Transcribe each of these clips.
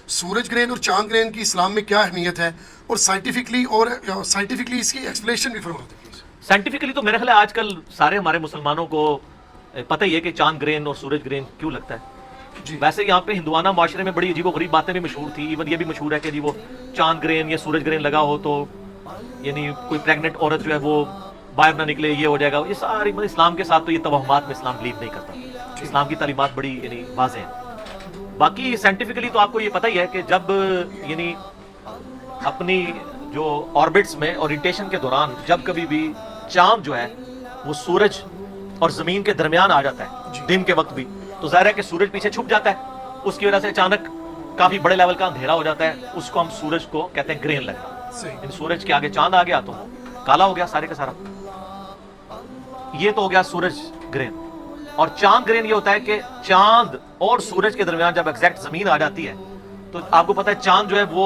سورج گرہن اور چاند گرہن کی اسلام میں کیا اہمیت ہے اور سائنٹیفکلی اس کی ایکسپلینیشن بھی فرما دیں پلیز. سائنٹیفکلی تو میرا خیال ہے آج کل سارے ہمارے مسلمانوں کو پتہ ہی ہے کہ چاند گرہن اور سورج گرہن کیوں لگتا ہے. جی ویسے یہاں پہ ہندوانہ معاشرے میں بڑی عجیب و غریب باتیں بھی مشہور تھی. ایون یہ بھی مشہور ہے کہ جی وہ چاند گرہن یا سورج گرہن لگا ہو تو یعنی کوئی پریگننٹ عورت جو ہے وہ باہر نہ نکلے، یہ ہو جائے گا. یہ ساری اسلام کے ساتھ تو یہ توہمات میں اسلام بلیو نہیں کرتا. اسلام کی تعلیمات بڑی یعنی واضح ہیں. باقی سائنٹیفکلی تو آپ کو یہ پتہ ہی ہے کہ جب یعنی اپنی جو آربٹس میں اورینٹیشن کے دوران جب کبھی بھی چاند جو ہے وہ سورج اور زمین کے درمیان آ جاتا ہے دن کے وقت بھی، تو ظاہر ہے کہ سورج پیچھے چھپ جاتا ہے. اس کی وجہ سے اچانک کافی بڑے لیول کا اندھیرا ہو جاتا ہے. اس کو ہم سورج کو کہتے ہیں گرہن لگنا. صحیح. سورج کے آگے چاند آ گیا تو کالا ہو گیا سارے کا سارا. یہ تو ہو گیا سورج گرہن. اور چاند گرہن یہ ہوتا ہے کہ چاند اور سورج کے درمیان جب ایگزیکٹ زمین آ جاتی ہے تو آپ کو پتا ہے چاند جو ہے وہ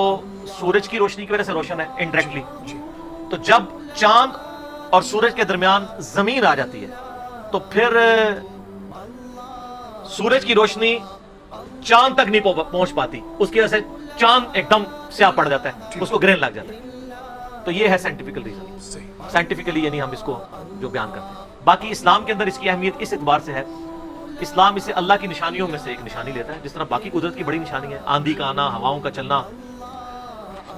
سورج کی روشنی کی وجہ سے روشن ہے انڈائریکٹلی. تو جب چاند اور سورج کے درمیان زمین آ جاتی ہے تو پھر سورج کی روشنی چاند تک نہیں پہنچ پاتی. اس کی وجہ سے چاند ایک دم سیاہ پڑ جاتا ہے، اس کو گرہن لگ جاتا ہے. تو یہ ہے سائنٹیفیکل ریزن. سائنٹیفکلی یعنی ہم اس کو جو بیان کرتے ہیں. باقی اسلام کے اندر اس کی اہمیت اس اعتبار سے ہے، اسلام اسے اللہ کی نشانیوں میں سے ایک نشانی لیتا ہے. جس طرح باقی قدرت کی بڑی نشانی ہے، آندھی کا آنا، ہواؤں کا چلنا،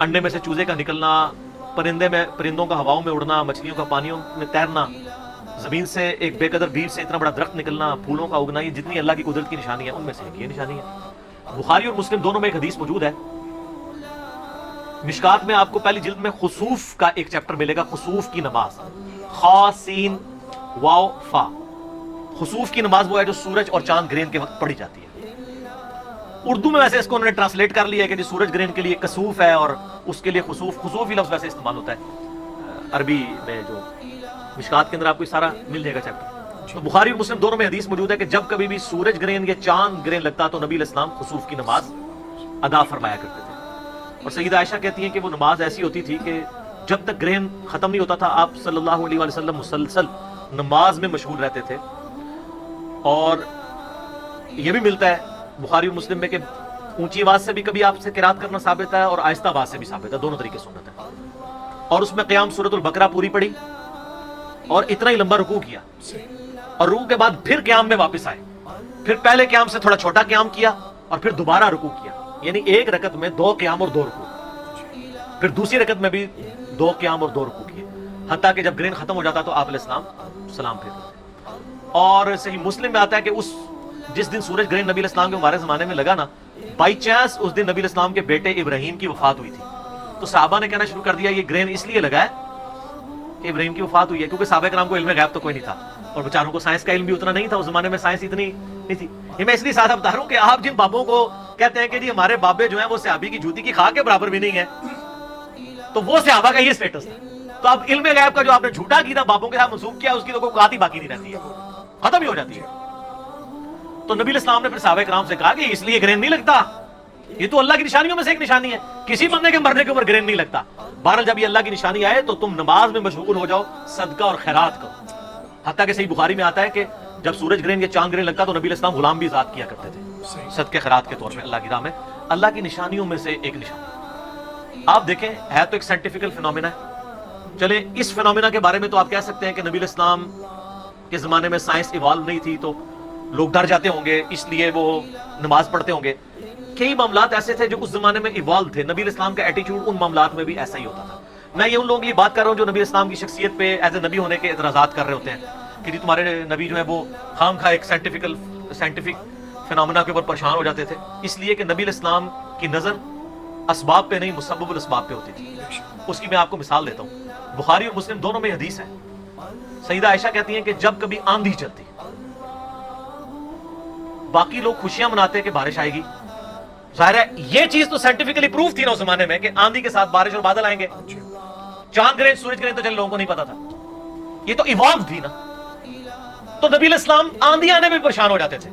انڈے میں سے چوزے کا نکلنا، پرندوں کا ہواؤں میں اڑنا، مچھلیوں کا پانیوں میں تیرنا، زمین سے ایک بے قدر بیج سے اتنا بڑا درخت نکلنا، پھولوں کا اگنا، یہ جتنی اللہ کی قدرت کی نشانی ہے ان میں سے ایک یہ نشانی ہے. بخاری اور مسلم دونوں میں ایک حدیث موجود ہے. مشکات میں آپ کو پہلی جلد میں خسوف کا ایک چیپٹر ملے گا. خسوف کی نماز، خا سین واو فا. خسوف کی نماز وہ ہے جو سورج اور چاند گرہن کے وقت پڑھی جاتی ہے. اردو میں ویسے اس کو انہوں نے ٹرانسلیٹ کر لیا ہے کہ جی سورج گرہن کے لیے کسوف ہے اور اس کے لیے خسوف. خسوف ہی لفظ ویسے استعمال ہوتا ہے عربی میں. جو مشکات کے اندر آپ کو سارا مل جائے گا چیپٹر. تو بخاری اور مسلم دونوں میں حدیث موجود ہے کہ جب کبھی بھی سورج گرہن یا چاند گرہن لگتا تو نبی علیہ السلام خسوف کی نماز ادا فرمایا کرتے تھے. اور سیدہ عائشہ کہتی ہیں کہ وہ نماز ایسی ہوتی تھی کہ جب تک گرہن ختم نہیں ہوتا تھا آپ صلی اللہ علیہ وسلم مسلسل نماز میں مشغول رہتے تھے. اور یہ بھی ملتا ہے بخاری اور مسلم میں کہ اونچی آواز سے بھی کبھی آپ سے قرات کرنا ثابت ہے اور آہستہ آواز سے بھی ثابت ہے. دونوں طریقے سنت ہے. اور اس میں قیام سورۃ البقرہ پوری پڑھی اور اتنا ہی لمبا رکوع کیا اور رکوع کے بعد پھر قیام میں واپس آئے. پھر پہلے قیام سے تھوڑا چھوٹا قیام کیا اور پھر دوبارہ رکوع کیا. یعنی ایک رکعت میں 2 قیام اور 2 رکوع. پھر دوسری رکعت میں بھی 2 قیام اور 2 رکوع کیے. حتیٰ کہ جب گرہن ختم ہو جاتا تو آپ علیہ السلام سلام پھیرتے. اور صحیح مسلم میں آتا ہے کہ جس دن سورج گرہن نبی علیہ السلام کے ہمارے زمانے میں لگا نا، بائی چانس اس دن نبی علیہ السلام کے بیٹے ابراہیم کی وفات ہوئی تھی. تو صحابہ نے کہنا شروع کر دیا یہ گرہن اس لیے لگا ہے کہ ابراہیم کی وفات ہوئی ہے، کیونکہ صحابہ کرام کو علم غیب تو کوئی نہیں تھا اور بیچاروں کو سائنس کا علم بھی اتنا نہیں تھا. اس زمانے میں سائنس اتنی نہیں تھی. یہ میں اس لیے ساتھ بتا رہا ہوں کہ آپ جن بابوں کو کہتے ہیں کہ جی ہمارے بابے جو ہیں وہ صحابی کی جوتی کی خاک کے برابر بھی نہیں ہے، تو وہ صحابہ کا یہ سٹیٹس تھا. تو اب علم غیب کا جو آپ نے جھوٹا کیا بابوں کے ساتھ منسوخ کیا، اس کی تو کوئی بات ہی باقی نہیں رہتی ہے، ختم ہی ہو جاتی ہے. تو نبی علیہ السلام نے پھر صحابہ کرام سے کہا کہ اس لیے گرہن نہیں لگتا، یہ تو اللہ کی نشانیوں میں سے ایک نشانی ہے، کسی بندے کے مرنے کے اوپر گرہن نہیں لگتا. بہرحال جب یہ اللہ کی نشانی آئے تو تم نماز میں مشغول ہو جاؤ، صدقہ اور خیرات کرو. حتیٰ کہ صحیح بخاری میں آتا ہے کہ جب سورج گرہن یا چاند گرہن لگتا تو نبی علیہ السلام غلام بھی آزاد کیا کرتے تھے صدقہ خیرات کے طور پہ اللہ کی راہ میں. اللہ کی نشانیوں میں سے ایک نشانی. آپ دیکھیں ہے تو ایک سائنٹیفکل فینومینا ہے. چلے اس فینومینا کے بارے میں تو آپ کہہ سکتے ہیں کہ نبی علیہ السلام کے زمانے میں سائنس ایوالو نہیں تھی تو لوگ ڈر جاتے ہوں گے، اس لیے وہ نماز پڑھتے ہوں گے. کئی معاملات ایسے تھے جو اس زمانے میں ایوالو تھے. نبی علیہ السلام کا ایٹیچیوڈ ان معاملات میں بھی ایسا ہی ہوتا تھا. میں یہ ان لوگوں کے لیے بات کر رہا ہوں جو نبی علیہ السلام کی شخصیت پہ ایز اے نبی ہونے کے اعتراضات کر رہے ہوتے ہیں کہ جی تمہارے نبی جو ہے وہ خام خواہ ایک سائنٹیفک فینومینا کے اوپر پریشان ہو جاتے تھے، اس لیے کہ نبی علیہ السلام کی نظر اسباب پہ نہیں مسبب الاسباب پہ ہوتی تھی. اس کی میں آپ کو مثال دیتا ہوں. بخاری اور مسلم دونوں میں حدیث ہے. سیدہ عائشہ کہتی ہیں کہ جب کبھی آندھی چلتی باقی لوگ خوشیاں مناتے کہ بارش آئے گی. ظاہر ہے یہ چیز تو سائنٹیفکلی پروف تھی نا اس زمانے میں کہ آندھی کے ساتھ بارش اور بادل آئیں گے. چاند گرہن سورج گرہن تو چل لوگوں کو نہیں پتا تھا، یہ تو ایوالو تھی نا. تو نبی علیہ السلام آندھی آنے میں پریشان ہو جاتے تھے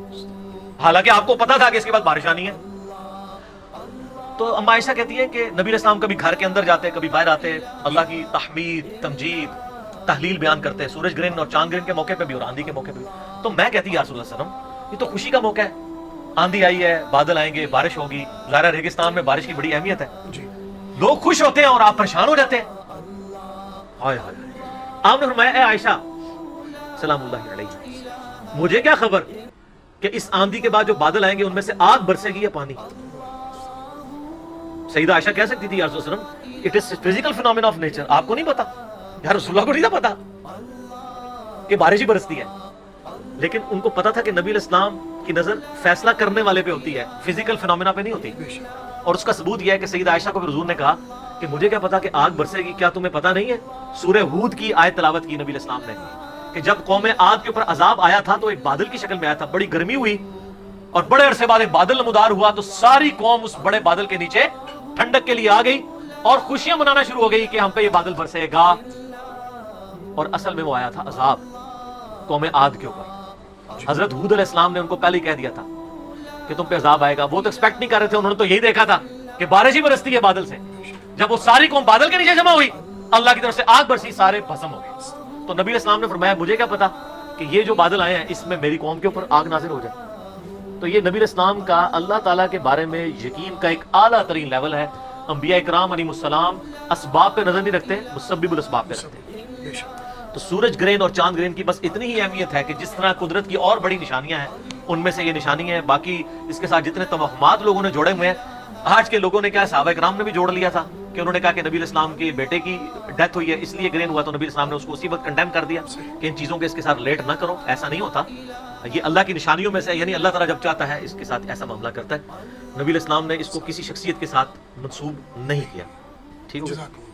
حالانکہ آپ کو پتا تھا کہ اس کے بعد بارش آنی ہے. تو اما عائشہ کہتی ہے کہ نبی علیہ السلام کبھی گھر کے اندر جاتے کبھی باہر آتے، اللہ کی تحمید تمجید تحلیل بیان کرتے سورج گرہن اور چاند گرہن کے موقع پہ بھی اور آندھی کے موقع پہ بھی. تو میں کہتی یا رسول اللہ صلی اللہ علیہ وسلم یہ تو خوشی کا موقع ہے، آندھی آئی ہے، بادل آئیں گے، بارش ہوگی، ظاہر ریگستان میں بارش کی بڑی اہمیت ہے، جی لوگ خوش ہوتے ہیں اور آپ پریشان ہو جاتے ہیں. ہائے ہائے. آپ نے فرمایا اے عائشہ سلام اللہ علیہ، مجھے کیا خبر کہ اس آندھی کے بعد جو بادل آئیں گے ان میں سے آگ برسے گی یا پانی. سیدہ عائشہ کہہ سکتی تھی یا رسول اللہ علیہ وسلم it is physical phenomena of nature, آپ کو نہیں پتا، یا رسول اللہ کو نہیں تھا پتا کہ بارش ہی برستی ہے. لیکن ان کو پتا تھا کہ نبی علیہ السلام کی نظر فیصلہ کرنے والے پہ ہوتی ہے، فزیکل فینومینا پہ نہیں ہوتی. بے شک. اور اس کا ثبوت یہ ہے کہ سیدہ عائشہ کو پھر حضور نے کہا کہ مجھے کیا پتا کہ آگ برسے گی، کیا تمہیں پتا نہیں ہے؟ سورہ ہود کی آیت تلاوت کی نبی علیہ السلام نے کہ جب قوم عاد کے اوپر عذاب آیا تھا تو ایک بادل کی شکل میں آیا تھا، بڑی گرمی ہوئی اور بڑے عرصے بعد ایک بادل نمودار ہوا تو ساری قوم اس بڑے بادل کے نیچے ٹھنڈک کے لیے آ گئی اور خوشیاں منانا شروع ہو گئی کہ ہم پہ یہ بادل برسے گا. اور اصل میں وہ آیا تھا عذاب قوم عاد کے اوپر. حضرت ہود علیہ السلام نے ان کو پہلے ہی کہہ دیا تھا کہ تم پہ عذاب آئے گا. وہ تو ایکسپیکٹ نہیں کر رہے تھے، انہوں نے تو یہی دیکھا تھا کہ بارش ہی برستی ہے بادل سے. جب وہ ساری قوم بادل کے نیچے جمع ہوئی، اللہ کی طرف سے آگ برسی، سارے بھسم ہو گئے. تو نبی علیہ السلام نے فرمایا مجھے کیا پتا کہ یہ جو بادل آئے ہیں اس میں میری قوم کے اوپر آگ نازل ہو جائے. تو یہ نبی علیہ السلام کا اللہ تعالیٰ کے بارے میں یقین کا ایک اعلیٰ ترین لیول ہے. انبیاء اکرام علیہ السلام اسباب پہ نظر نہیں رکھتے، مسبب الاسباب پہ رکھتے ہیں. بے شک. تو سورج گرہن اور چاند گرہن کی بس اتنی ہی اہمیت ہے کہ جس طرح قدرت کی اور بڑی نشانیاں ہیں ان میں سے یہ نشانی ہے. باقی اس کے ساتھ جتنے توہمات لوگوں نے جوڑے ہوئے ہیں، آج کے لوگوں نے کیا صحابہ کرام نے بھی جوڑ لیا تھا کہ انہوں نے کہا کہ نبی علیہ السلام کے بیٹے کی ڈیتھ ہوئی ہے اس لیے گرہن ہوا، تو نبی علیہ السلام نے اس کو اسی وقت کنڈیم کر دیا کہ ان چیزوں کے اس کے ساتھ ریلیٹ نہ کرو. ایسا نہیں ہوتا، یہ اللہ کی نشانیوں میں سے، یعنی اللہ تعالیٰ جب چاہتا ہے اس کے ساتھ ایسا معاملہ کرتا ہے. نبی علیہ السلام نے اس کو کسی شخصیت کے ساتھ منسوب نہیں کیا. ٹھیک ہو گیا؟ جزاک اللہ.